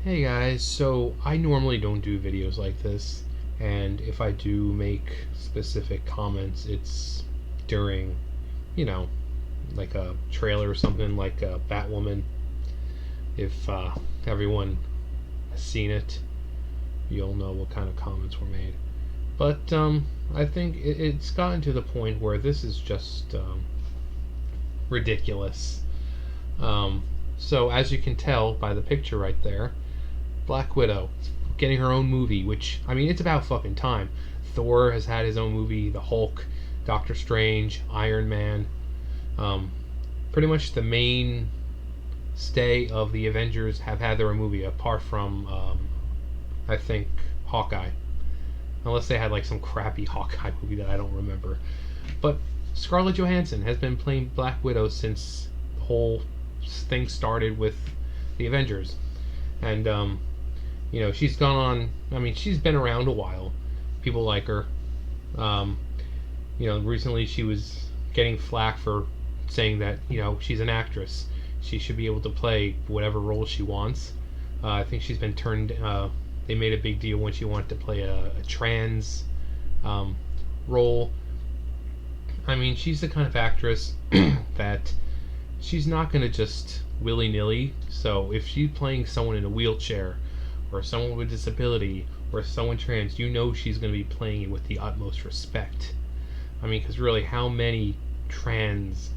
Hey guys, so I normally don't do videos like this, and if I do make specific comments, it's during, you know, like a trailer or something like Batwoman. If everyone has seen it, you'll know what kind of comments were made. But I think it's gotten to the point where this is just ridiculous. Um, so as you can tell by the picture right there, Black Widow getting her own movie, which, I mean, it's about fucking time. Thor has had his own movie, the Hulk, Doctor Strange, Iron Man. Pretty much the mainstay of the Avengers have had their own movie, apart from, I think, Hawkeye. Unless they had like some crappy Hawkeye movie that I don't remember. But Scarlett Johansson has been playing Black Widow since the whole thing started with the Avengers. And she's gone on. I mean, she's been around a while. People like her. Recently she was getting flack for saying that she's an actress. She should be able to play whatever role she wants. I think she's been turned. They made a big deal when she wanted to play a trans role. I mean, she's the kind of actress that she's not going to just willy-nilly. So if she's playing someone in a wheelchair, or someone with disability, or someone trans, she's going to be playing it with the utmost respect. I mean, because really, how many trans,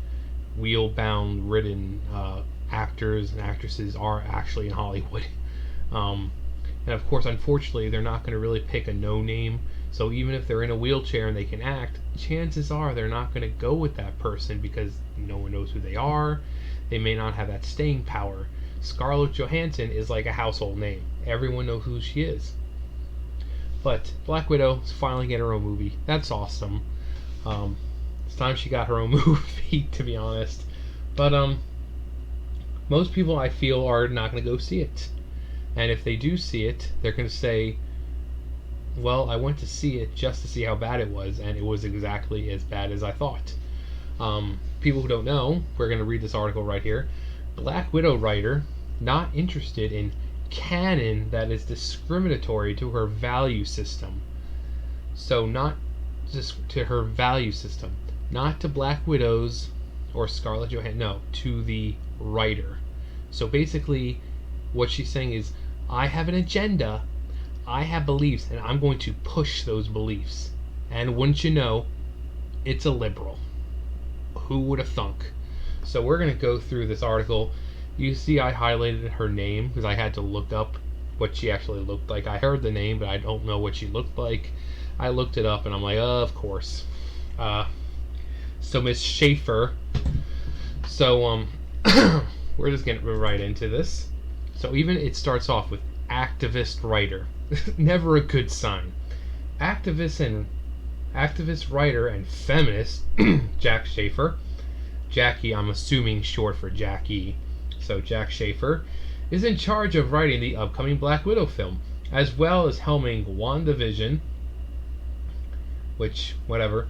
wheel-bound, ridden actors and actresses are actually in Hollywood? And of course, unfortunately, they're not going to really pick a no-name. So even if they're in a wheelchair and they can act, chances are they're not going to go with that person because no one knows who they are. They may not have that staying power. Scarlett Johansson is like a household name. Everyone knows who she is. But Black Widow is finally getting her own movie. That's awesome. It's time she got her own movie, to be honest. But most people, I feel, are not going to go see it. And if they do see it, they're going to say, well, I went to see it just to see how bad it was, and it was exactly as bad as I thought. People who don't know, we're going to read this article right here. Black Widow writer not interested in canon that is discriminatory to her value system. So not just to her value system, not to Black Widows or Scarlett Johansson, no, to the writer. So basically what she's saying is, I have an agenda, I have beliefs, and I'm going to push those beliefs. And wouldn't you know, it's a liberal. Who would have thunk? So we're going to go through this article. You see I highlighted her name because I had to look up what she actually looked like. I heard the name, but I don't know what she looked like. I looked it up and I'm like, of course. So Miss Schaefer. So we're just getting right into this. So even it starts off with activist writer. Never a good sign. Activist writer and feminist Jack Schaefer. Jackie, I'm assuming short for Jackie. So Jack Schaefer is in charge of writing the upcoming Black Widow film, as well as helming WandaVision, which, whatever.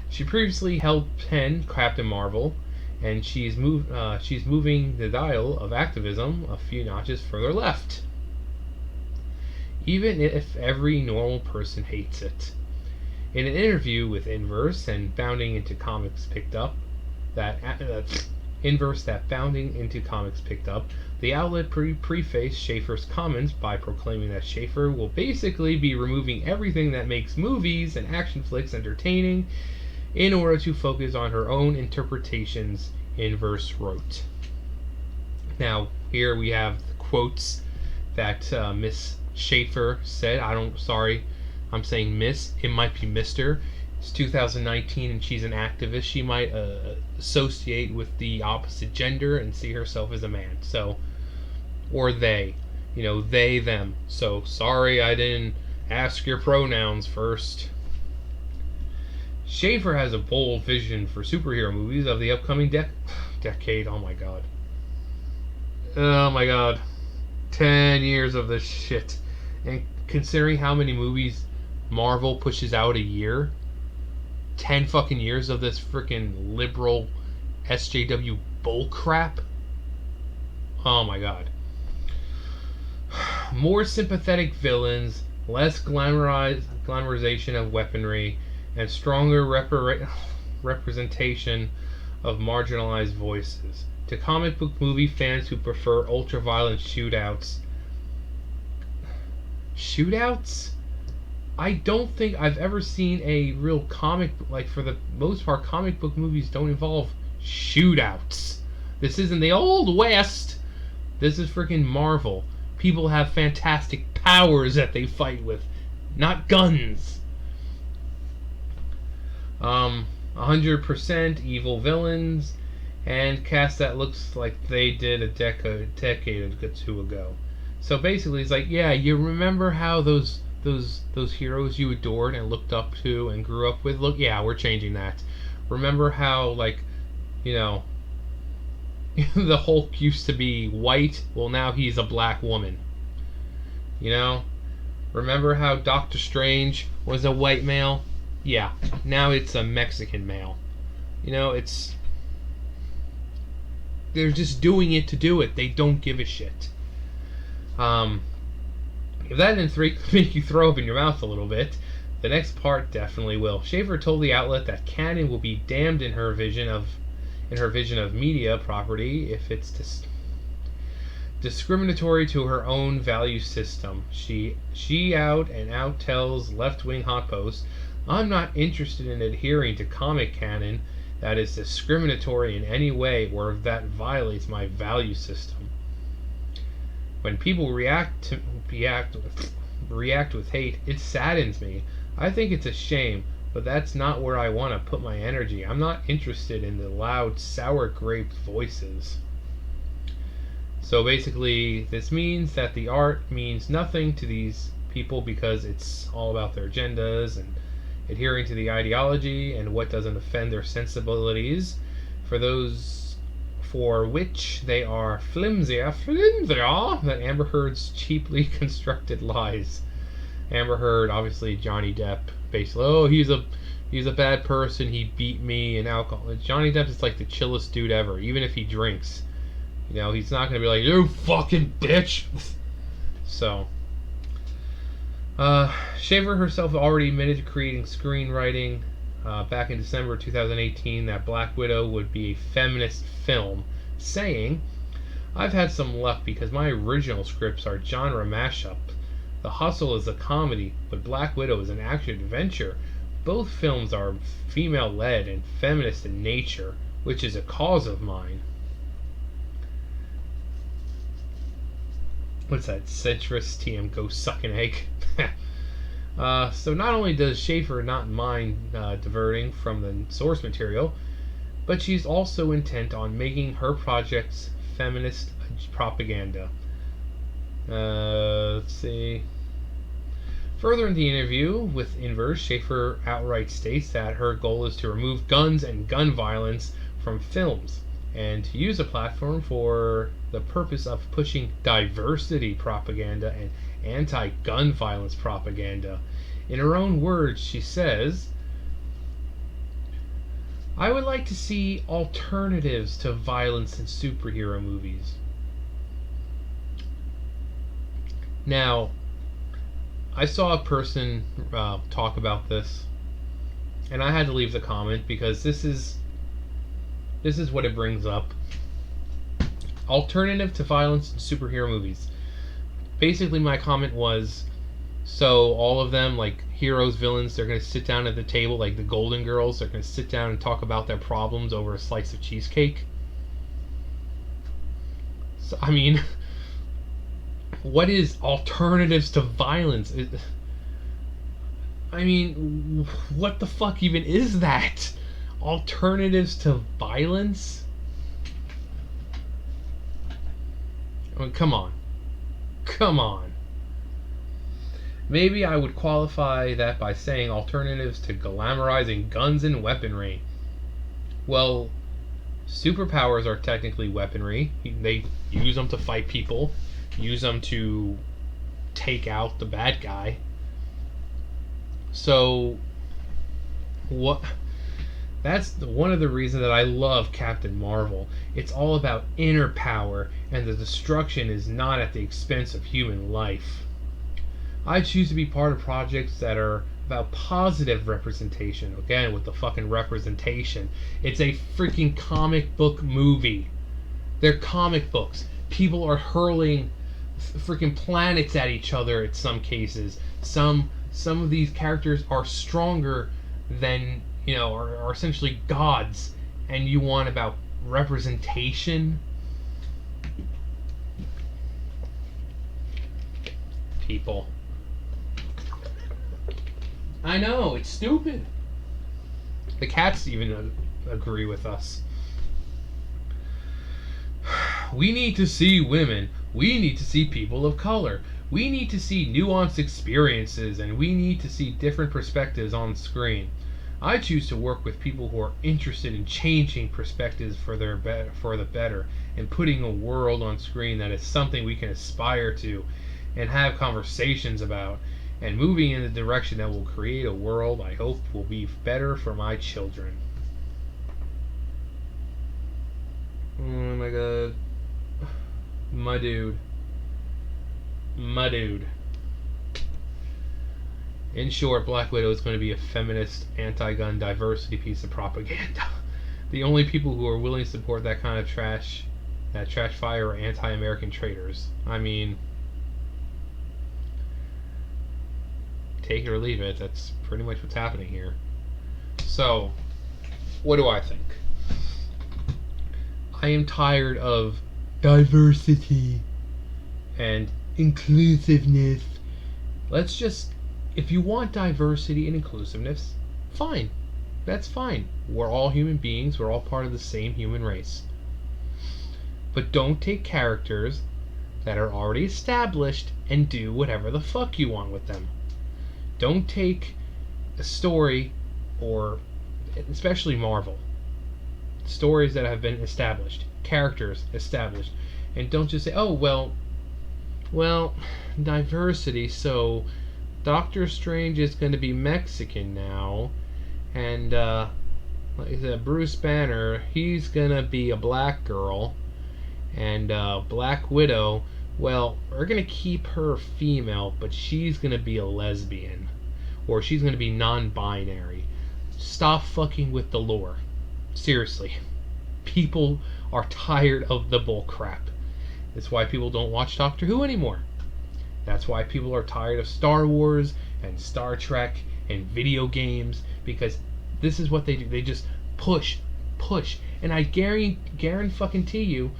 She previously helped pen Captain Marvel, and she's moving the dial of activism a few notches further left. Even if every normal person hates it. In an interview with Inverse and Founding Into Comics picked up, the outlet prefaced Schaefer's comments by proclaiming that Schaefer will basically be removing everything that makes movies and action flicks entertaining in order to focus on her own interpretations, Inverse wrote. Now, here we have the quotes that Miss Schaefer said. I'm saying Miss. It might be Mr. It's 2019 and she's an activist. She might associate with the opposite gender and see herself as a man. So, or they. They, them. So, sorry I didn't ask your pronouns first. Schaefer has a bold vision for superhero movies of the upcoming decade. Oh my god. Oh my god. 10 years of this shit. And considering how many movies Marvel pushes out a year, 10 fucking years of this freaking liberal SJW bullcrap. Oh my god. More sympathetic villains, less glamorization of weaponry, and stronger representation of marginalized voices. To comic book movie fans who prefer ultra-violent shootouts, I don't think I've ever seen a real comic, like, for the most part, comic book movies don't involve shootouts. This isn't the Old West. This is freaking Marvel. People have fantastic powers that they fight with, not guns. 100% evil villains, and cast that looks like they did a decade or two ago. So basically, it's like, yeah, you remember how those heroes you adored and looked up to and grew up with? Look, yeah, we're changing that. Remember how, like, you know, the Hulk used to be white? Well, now he's a black woman. You know? Remember how Doctor Strange was a white male? Yeah, now it's a Mexican male. You know, they're just doing it to do it. They don't give a shit. If that didn't make you throw up in your mouth a little bit, the next part definitely will. Schaefer told the outlet that canon will be damned in her vision of media property if it's discriminatory to her own value system. She out and out tells left-wing hot posts, "I'm not interested in adhering to comic canon that is discriminatory in any way or that violates my value system. When people react with hate, it saddens me. I think it's a shame, but that's not where I want to put my energy. I'm not interested in the loud, sour grape voices." So basically, this means that the art means nothing to these people because it's all about their agendas and adhering to the ideology and what doesn't offend their sensibilities, for those for which they are flimsier than Amber Heard's cheaply constructed lies. Amber Heard, obviously Johnny Depp, basically, oh, he's a bad person, he beat me and alcohol. Johnny Depp is like the chillest dude ever, even if he drinks. You know, he's not going to be like, "You fucking bitch." So, Shaver herself already admitted to creating screenwriting back in December 2018 that Black Widow would be a feminist film, saying, "I've had some luck because my original scripts are genre mashup. The Hustle is a comedy, but Black Widow is an action-adventure. Both films are female-led and feminist in nature, which is a cause of mine." What's that? Citrus TM, go suck an egg. So not only does Schaefer not mind diverting from the source material, but she's also intent on making her projects feminist propaganda. Let's see. Further in the interview with Inverse, Schaefer outright states that her goal is to remove guns and gun violence from films and to use a platform for the purpose of pushing diversity propaganda and anti-gun violence propaganda. In her own words, she says, "I would like to see alternatives to violence in superhero movies." Now, I saw a person talk about this, and I had to leave the comment because this is what it brings up. Alternative to violence in superhero movies. Basically, my comment was, so all of them, like heroes, villains, they're going to sit down at the table, like the Golden Girls, they're going to sit down and talk about their problems over a slice of cheesecake. So, I mean, what is alternatives to violence? I mean, what the fuck even is that? Alternatives to violence? I mean, come on. Come on. Maybe I would qualify that by saying alternatives to glamorizing guns and weaponry. Well, superpowers are technically weaponry. They use them to fight people, use them to take out the bad guy. So, what? That's one of the reasons that I love Captain Marvel. It's all about inner power, and the destruction is not at the expense of human life. I choose to be part of projects that are about positive representation. Again, with the fucking representation. It's a freaking comic book movie. They're comic books. People are hurling freaking planets at each other in some cases. Some of these characters are stronger than, are essentially gods, and you want about representation? People. I know, it's stupid. The cats even agree with us. We need to see women. We need to see people of color. We need to see nuanced experiences, and we need to see different perspectives on screen. I choose to work with people who are interested in changing perspectives for the better, and putting a world on screen that is something we can aspire to and have conversations about, and moving in the direction that will create a world I hope will be better for my children. Oh my god. My dude. In short, Black Widow is going to be a feminist, anti-gun, diversity piece of propaganda. The only people who are willing to support that kind of trash fire, are anti-American traitors. I mean, take it or leave it. That's pretty much what's happening here. So, what do I think? I am tired of diversity and inclusiveness. Let's just, if you want diversity and inclusiveness, fine. That's fine. We're all human beings. We're all part of the same human race. But don't take characters that are already established and do whatever the fuck you want with them. Don't take a story, or especially Marvel, stories that have been established, characters established, and don't just say, oh, well, diversity, so Doctor Strange is going to be Mexican now, and like I said, Bruce Banner, he's going to be a black girl, and Black Widow, well, we're going to keep her female, but she's going to be a lesbian, or she's going to be non-binary. Stop fucking with the lore. Seriously. People are tired of the bull crap. That's why people don't watch Doctor Who anymore. That's why people are tired of Star Wars and Star Trek and video games, because this is what they do. They just push. And I guarantee you,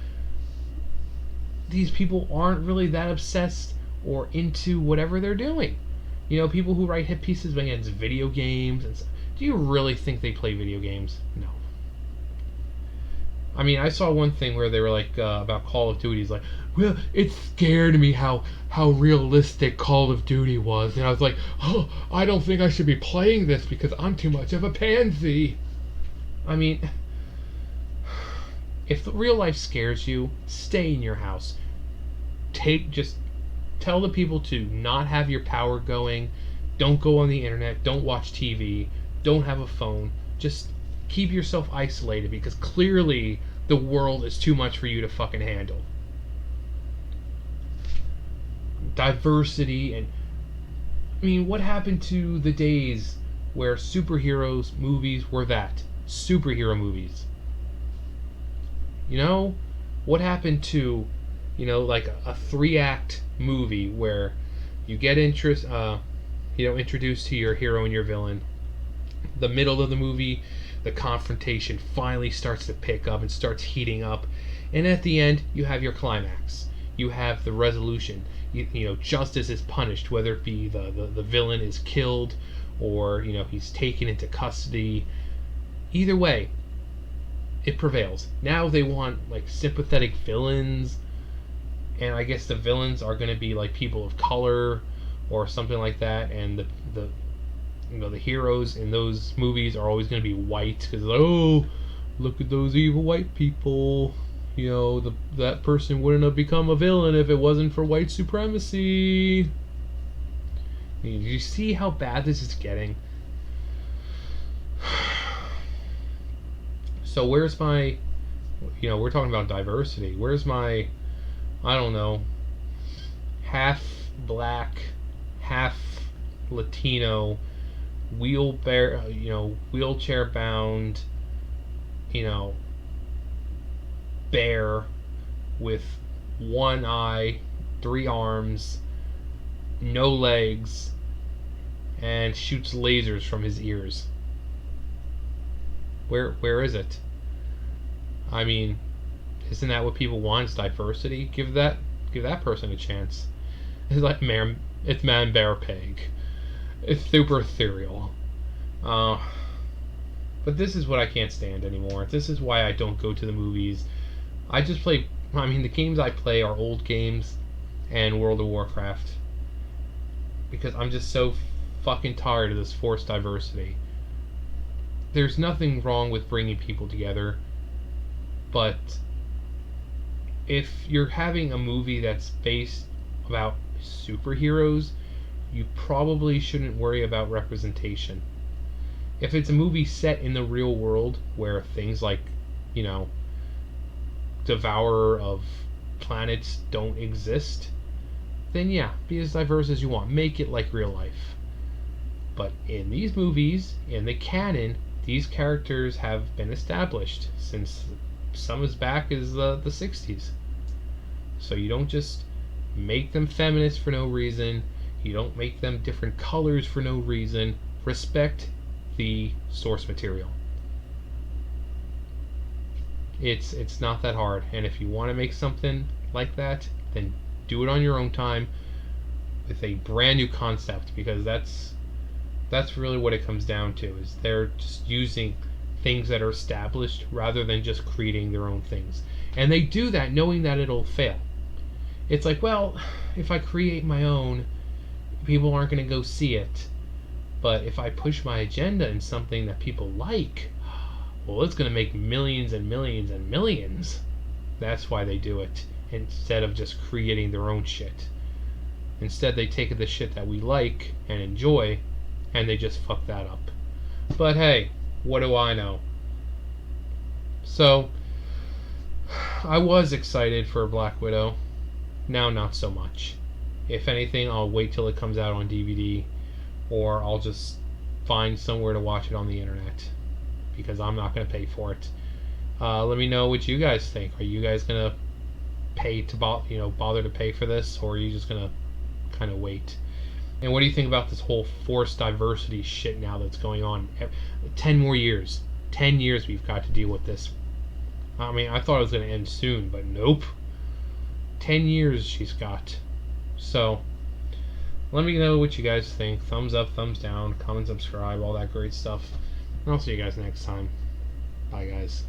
these people aren't really that obsessed or into whatever they're doing. People who write hit pieces against video games, and do you really think they play video games? No. I mean, I saw one thing where they were like, about Call of Duty. It's like, well, it scared me how realistic Call of Duty was. And I was like, oh, I don't think I should be playing this because I'm too much of a pansy. I mean, if the real life scares you, stay in your house. Just tell the people to not have your power going. Don't go on the internet. Don't watch TV. Don't have a phone. Just keep yourself isolated, because clearly the world is too much for you to fucking handle. Diversity, and I mean, what happened to the days where superheroes movies were that? Superhero movies. What happened to, like a 3-act movie where you get introduced to your hero and your villain. The middle of the movie, the confrontation finally starts to pick up and starts heating up, and at the end you have your climax. You have the resolution. Justice is punished, whether it be the villain is killed or he's taken into custody. Either way, it prevails. Now they want like sympathetic villains, and I guess the villains are going to be like people of color or something like that, and the heroes in those movies are always going to be white, because look at those evil white people. That person wouldn't have become a villain if it wasn't for white supremacy. Do you see how bad this is getting? So where's my, we're talking about diversity. Where's my, I don't know, half black, half Latino, wheelchair bound, you know, bear with one eye, three arms, no legs, and shoots lasers from his ears? Where is it? I mean, isn't that what people want? Is diversity? Give that person a chance. It's like it's Man Bear Pig. It's super ethereal. Uh, but this is what I can't stand anymore. This is why I don't go to the movies. I just play. I mean, the games I play are old games and World of Warcraft because I'm just so fucking tired of this forced diversity. There's nothing wrong with bringing people together, but if you're having a movie that's based about superheroes, you probably shouldn't worry about representation. If it's a movie set in the real world where things like, you know, devourer of planets don't exist, then yeah, be as diverse as you want. Make it like real life. But in these movies, in the canon, these characters have been established since some as back as the 60s. So you don't just make them feminist for no reason. You don't make them different colors for no reason. Respect the source material. It's not that hard. And if you want to make something like that, then do it on your own time with a brand new concept, because that's really what it comes down to, is they're just using things that are established rather than just creating their own things. And they do that knowing that it'll fail. It's like, well, if I create my own, people aren't going to go see it. But if I push my agenda in something that people like, well, it's going to make millions and millions and millions. That's why they do it, instead of just creating their own shit. Instead, they take the shit that we like and enjoy, and they just fuck that up. But hey, what do I know? So, I was excited for Black Widow. Now, not so much. If anything, I'll wait till it comes out on DVD, or I'll just find somewhere to watch it on the internet, because I'm not going to pay for it. Let me know what you guys think. Are you guys going to pay to bother to pay for this, or are you just going to kind of wait? And what do you think about this whole forced diversity shit now that's going on? 10 more years. 10 years we've got to deal with this. I mean, I thought it was going to end soon, but nope. 10 years she's got. So, let me know what you guys think. Thumbs up, thumbs down, comment, subscribe, all that great stuff. And I'll see you guys next time. Bye, guys.